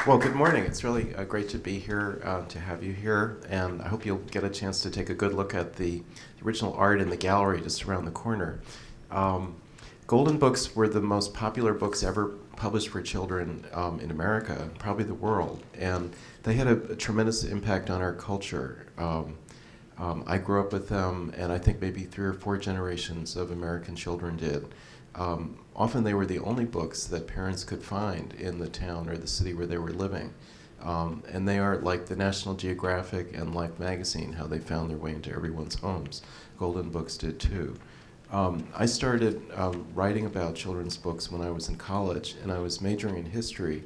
Well, good morning. It's really great to be here, to have you here, and I hope you'll get a chance to take a good look at the original art in the gallery just around the corner. Um, Golden books were the most popular books ever published for children in America, probably the world, and they had a tremendous impact on our culture. I grew up with them, and I think maybe 3 or 4 generations of American children did. Often they were the only books that parents could find in the town or the city where they were living. And they are like the National Geographic and Life magazine, how they found their way into everyone's homes. Golden books did too. I started writing about children's books when I was in college, and I was majoring in history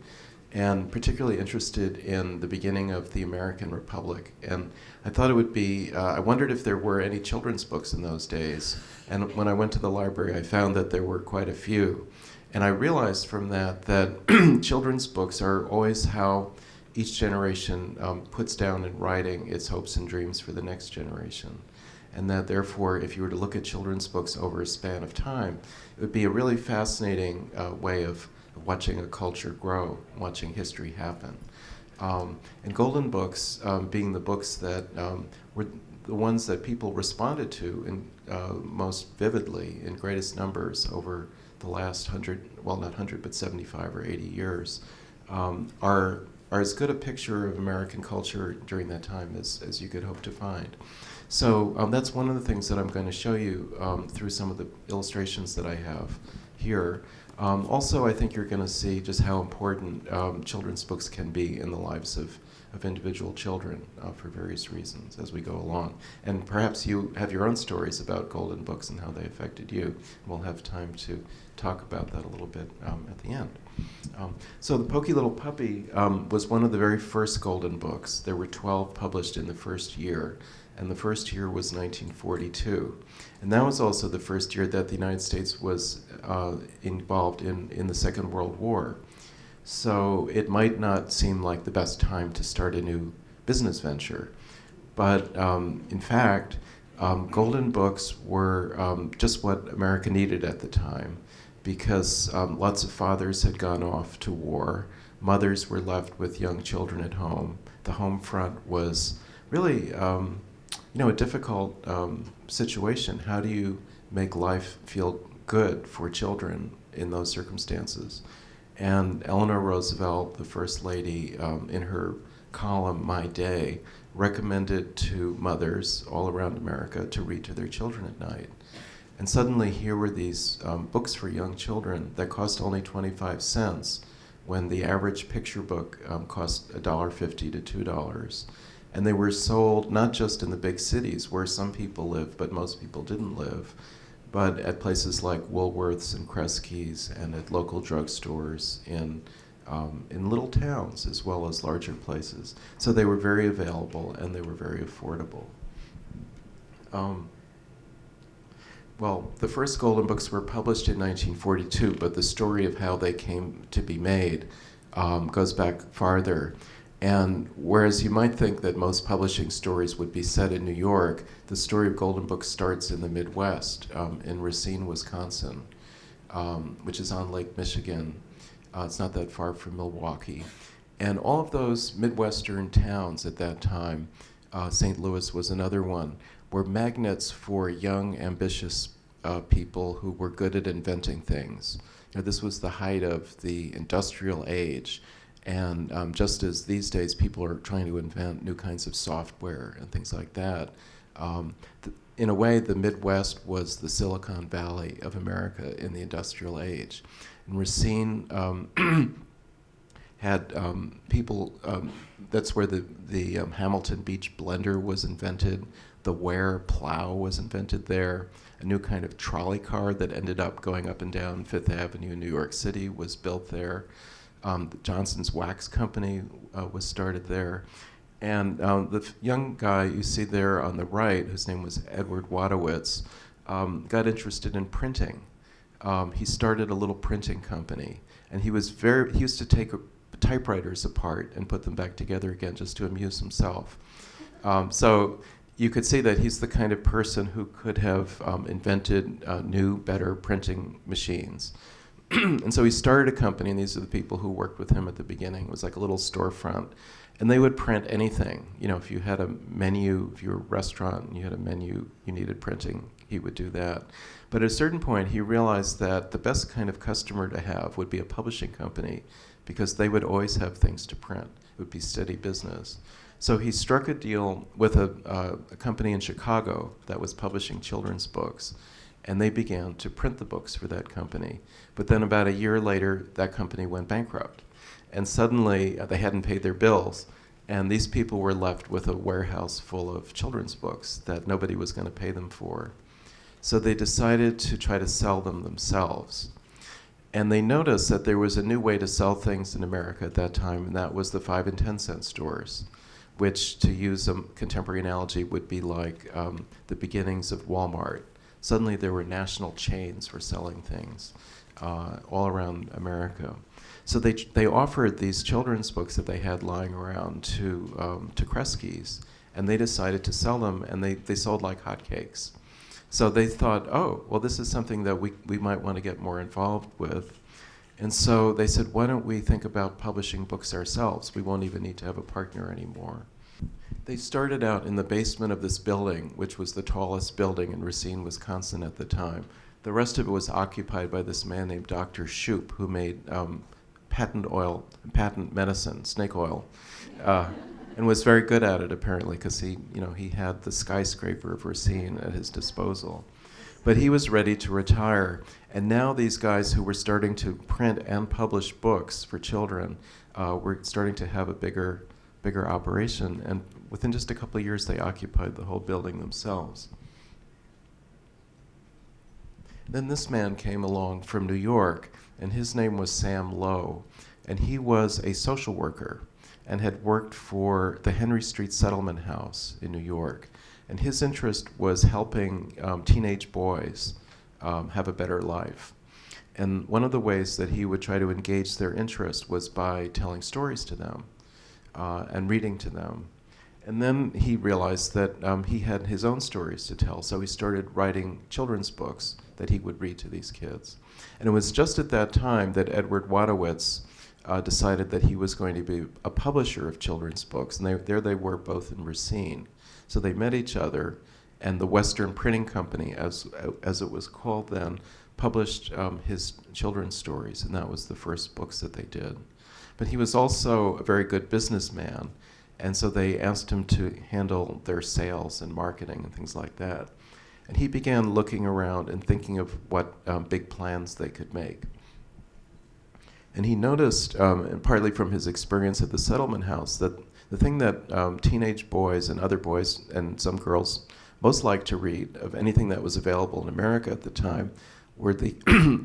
and particularly interested in the beginning of the American Republic. And I thought it would be, I wondered if there were any children's books in those days. And when I went to the library, I found that there were quite a few. And I realized from that that children's books are always how each generation puts down in writing its hopes and dreams for the next generation. And that therefore, if you were to look at children's books over a span of time, it would be a really fascinating way of watching a culture grow, watching history happen. And golden books being the books that were the ones that people responded to most vividly in greatest numbers over the last 100, well, not 100, but 75 or 80 years, are as good a picture of American culture during that time as you could hope to find. So that's one of the things that I'm going to show you through some of the illustrations that I have here. Also, I think you're going to see just how important children's books can be in the lives of individual children for various reasons as we go along. And perhaps you have your own stories about golden books and how they affected you. We'll have time to talk about that a little bit at the end. So The Pokey Little Puppy was one of the very first golden books. There were 12 published in the first year, and the first year was 1942. And that was also the first year that the United States was involved in the Second World War. So it might not seem like the best time to start a new business venture. But in fact, golden books were just what America needed at the time, because lots of fathers had gone off to war. Mothers were left with young children at home. The home front was really a difficult situation. How do you make life feel good for children in those circumstances? And Eleanor Roosevelt, the First Lady, in her column, My Day, recommended to mothers all around America to read to their children at night. And suddenly here were these books for young children that cost only 25 cents when the average picture book cost $1.50 to $2. And they were sold not just in the big cities where some people lived, but most people didn't live, but at places like Woolworths and Kresge's and at local drugstores in little towns as well as larger places. So they were very available and they were very affordable. Well, the first golden books were published in 1942, but the story of how they came to be made goes back farther. And whereas you might think that most publishing stories would be set in New York, the story of golden books starts in the Midwest, in Racine, Wisconsin, which is on Lake Michigan. It's not that far from Milwaukee. And all of those Midwestern towns at that time, St. Louis was another one, were magnets for young, ambitious people who were good at inventing things. This was the height of the industrial age. And just as these days people are trying to invent new kinds of software and things like that, in a way the Midwest was the Silicon Valley of America in the industrial age. And Racine had people, that's where the Hamilton Beach blender was invented. The Ware plow was invented there. A new kind of trolley car that ended up going up and down Fifth Avenue in New York City was built there. The Johnson's Wax Company was started there. And the young guy you see there on the right, whose name was Edward Wadowitz, got interested in printing. He started a little printing company. And he used to take typewriters apart and put them back together again just to amuse himself. So you could see that he's the kind of person who could have invented new, better printing machines. And so he started a company, and these are the people who worked with him at the beginning. It was like a little storefront. And they would print anything. You know, if you had a menu, if you were a restaurant and you had a menu you needed printing, he would do that. But at a certain point, he realized that the best kind of customer to have would be a publishing company, because they would always have things to print. It would be steady business. So he struck a deal with a company in Chicago that was publishing children's books, and they began to print the books for that company. But then about a year later, that company went bankrupt. And suddenly, they hadn't paid their bills, and these people were left with a warehouse full of children's books that nobody was going to pay them for. So they decided to try to sell them themselves. And they noticed that there was a new way to sell things in America at that time, and that was the 5 and 10 cent stores, which, to use a contemporary analogy, would be like the beginnings of Walmart. Suddenly there were national chains for selling things all around America. So they offered these children's books that they had lying around to Kresge's, and they decided to sell them, and they sold like hotcakes. So they thought, oh, well, this is something that we might want to get more involved with. And so they said, why don't we think about publishing books ourselves? We won't even need to have a partner anymore. They started out in the basement of this building, which was the tallest building in Racine, Wisconsin at the time. The rest of it was occupied by this man named Dr. Shoup, who made patent medicine, snake oil, and was very good at it apparently, because he had the skyscraper of Racine at his disposal. But he was ready to retire, and now these guys who were starting to print and publish books for children were starting to have a bigger operation, and within just a couple of years they occupied the whole building themselves. Then this man came along from New York, and his name was Sam Lowe, and he was a social worker and had worked for the Henry Street Settlement House in New York. And his interest was helping teenage boys have a better life. And one of the ways that he would try to engage their interest was by telling stories to them and reading to them. And then he realized that he had his own stories to tell, so he started writing children's books that he would read to these kids. And it was just at that time that Edward Wadowitz decided that he was going to be a publisher of children's books, and there they were both in Racine. So they met each other, and the Western Printing Company, as it was called then, published his children's stories, and that was the first books that they did. But he was also a very good businessman, and so they asked him to handle their sales and marketing and things like that. And he began looking around and thinking of what big plans they could make. And he noticed, and partly from his experience at the settlement house, that the thing that teenage boys and other boys and some girls most liked to read of anything that was available in America at the time were the,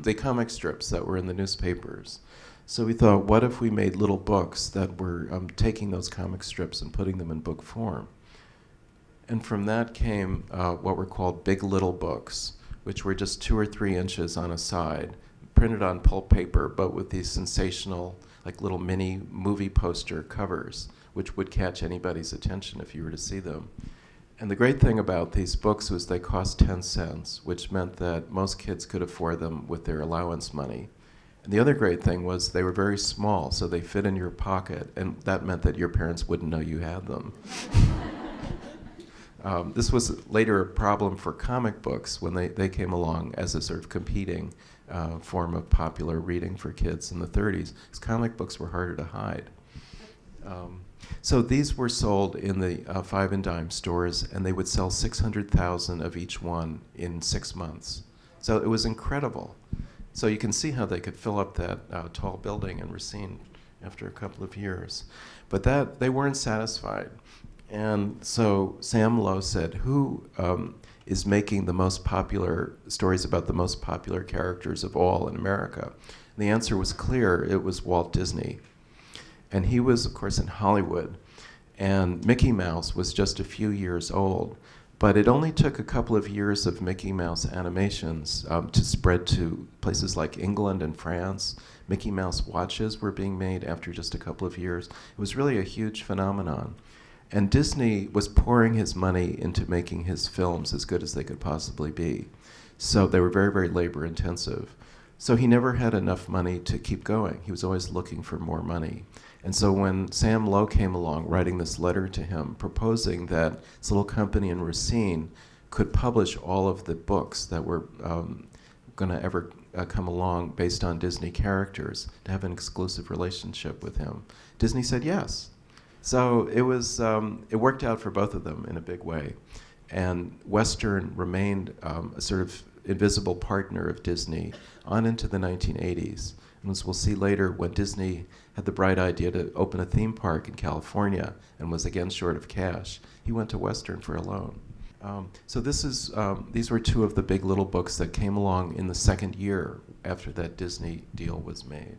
the comic strips that were in the newspapers. So we thought, what if we made little books that were taking those comic strips and putting them in book form? And from that came what were called big little books, which were just 2 or 3 inches on a side, printed on pulp paper, but with these sensational, like little mini movie poster covers, which would catch anybody's attention if you were to see them. And the great thing about these books was they cost 10 cents, which meant that most kids could afford them with their allowance money. And the other great thing was they were very small, so they fit in your pocket, and that meant that your parents wouldn't know you had them. This was later a problem for comic books when they came along as a sort of competing form of popular reading for kids in the 30s, because comic books were harder to hide. So these were sold in the 5 and dime stores, and they would sell 600,000 of each one in 6 months. So it was incredible. So you can see how they could fill up that tall building in Racine after a couple of years. But they weren't satisfied. And so Sam Lowe said, who is making the most popular stories about the most popular characters of all in America? And the answer was clear. It was Walt Disney. And he was, of course, in Hollywood. And Mickey Mouse was just a few years old. But it only took a couple of years of Mickey Mouse animations to spread to places like England and France. Mickey Mouse watches were being made after just a couple of years. It was really a huge phenomenon. And Disney was pouring his money into making his films as good as they could possibly be. So they were very, very labor intensive. So he never had enough money to keep going. He was always looking for more money. And so when Sam Low came along writing this letter to him proposing that this little company in Racine could publish all of the books that were going to ever come along based on Disney characters, to have an exclusive relationship with him, Disney said yes. So it worked out for both of them in a big way. And Western remained a sort of invisible partner of Disney on into the 1980s. And as we'll see later, when Disney had the bright idea to open a theme park in California and was again short of cash, he went to Western for a loan. So these were two of the big little books that came along in the second year after that Disney deal was made.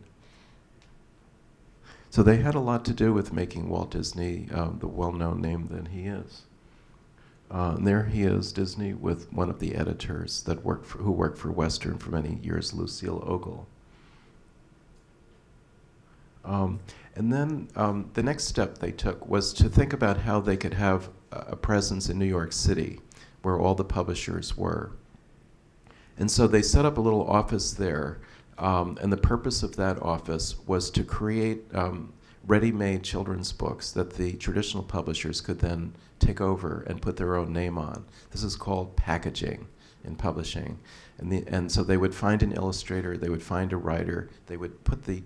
So they had a lot to do with making Walt Disney the well-known name that he is. And there he is, Disney, with one of the editors who worked for Western for many years, Lucille Ogle. And then the next step they took was to think about how they could have a presence in New York City, where all the publishers were. And so they set up a little office there, and the purpose of that office was to create ready-made children's books that the traditional publishers could then take over and put their own name on. This is called packaging in publishing. And so they would find an illustrator, they would find a writer, they would put the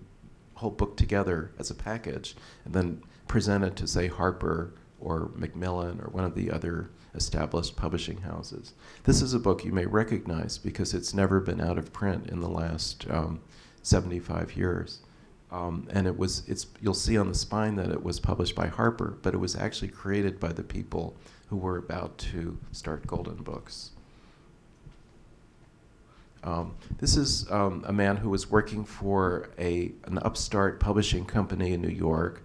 whole book together as a package and then present it to, say, Harper or Macmillan or one of the other established publishing houses. This is a book you may recognize because it's never been out of print in the last 75 years. And you'll see on the spine that it was published by Harper, but it was actually created by the people who were about to start Golden Books. This is a man who was working for an upstart publishing company in New York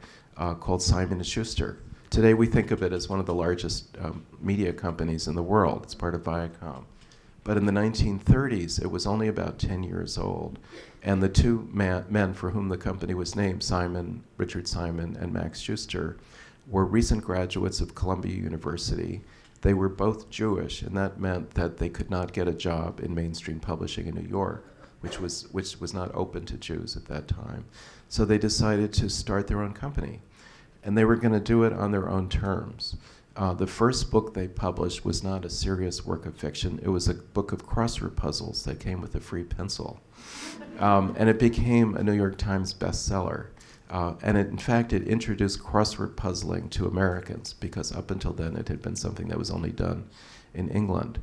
called Simon & Schuster. Today we think of it as one of the largest media companies in the world. It's part of Viacom. But in the 1930s, it was only about 10 years old. And the two men for whom the company was named, Richard Simon and Max Schuster, were recent graduates of Columbia University. They were both Jewish, and that meant that they could not get a job in mainstream publishing in New York, which was not open to Jews at that time. So they decided to start their own company. And they were going to do it on their own terms. The first book they published was not a serious work of fiction. It was a book of crossword puzzles that came with a free pencil. And it became a New York Times bestseller. And in fact, it introduced crossword puzzling to Americans, because up until then it had been something that was only done in England.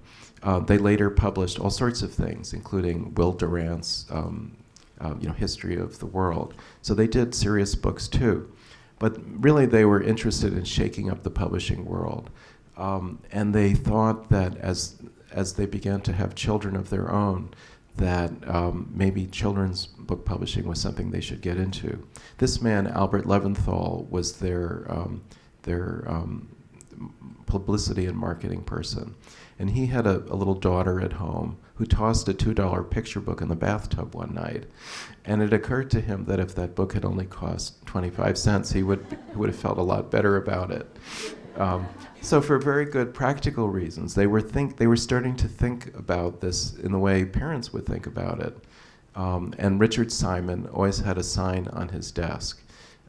They later published all sorts of things, including Will Durant's History of the World. So they did serious books too. But really, they were interested in shaking up the publishing world. And they thought that as they began to have children of their own, that maybe children's book publishing was something they should get into. This man, Albert Leventhal, was their publicity and marketing person. And he had a little daughter at home who tossed a $2 picture book in the bathtub one night. And it occurred to him that if that book had only cost 25 cents, he would have felt a lot better about it. So for very good practical reasons, they were starting to think about this in the way parents would think about it. And Richard Simon always had a sign on his desk,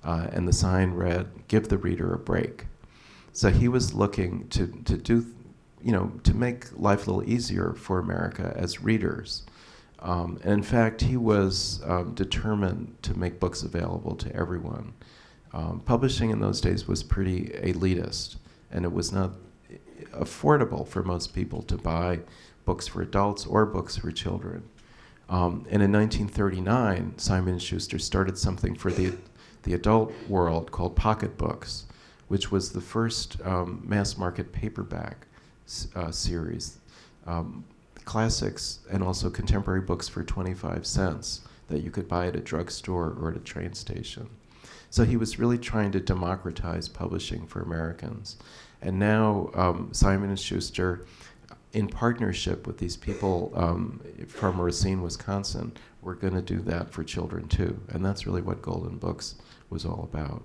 and the sign read, "Give the reader a break." So he was looking to do, to make life a little easier for America as readers. And in fact, he was determined to make books available to everyone. Publishing in those days was pretty elitist, and it was not affordable for most people to buy books for adults or books for children. And in 1939, Simon & Schuster started something for the adult world called pocketbooks, which was the first mass market paperback series. Classics and also contemporary books for 25 cents that you could buy at a drugstore or at a train station. So he was really trying to democratize publishing for Americans. And now Simon & Schuster, in partnership with these people from Racine, Wisconsin, were going to do that for children too. And that's really what Golden Books was all about.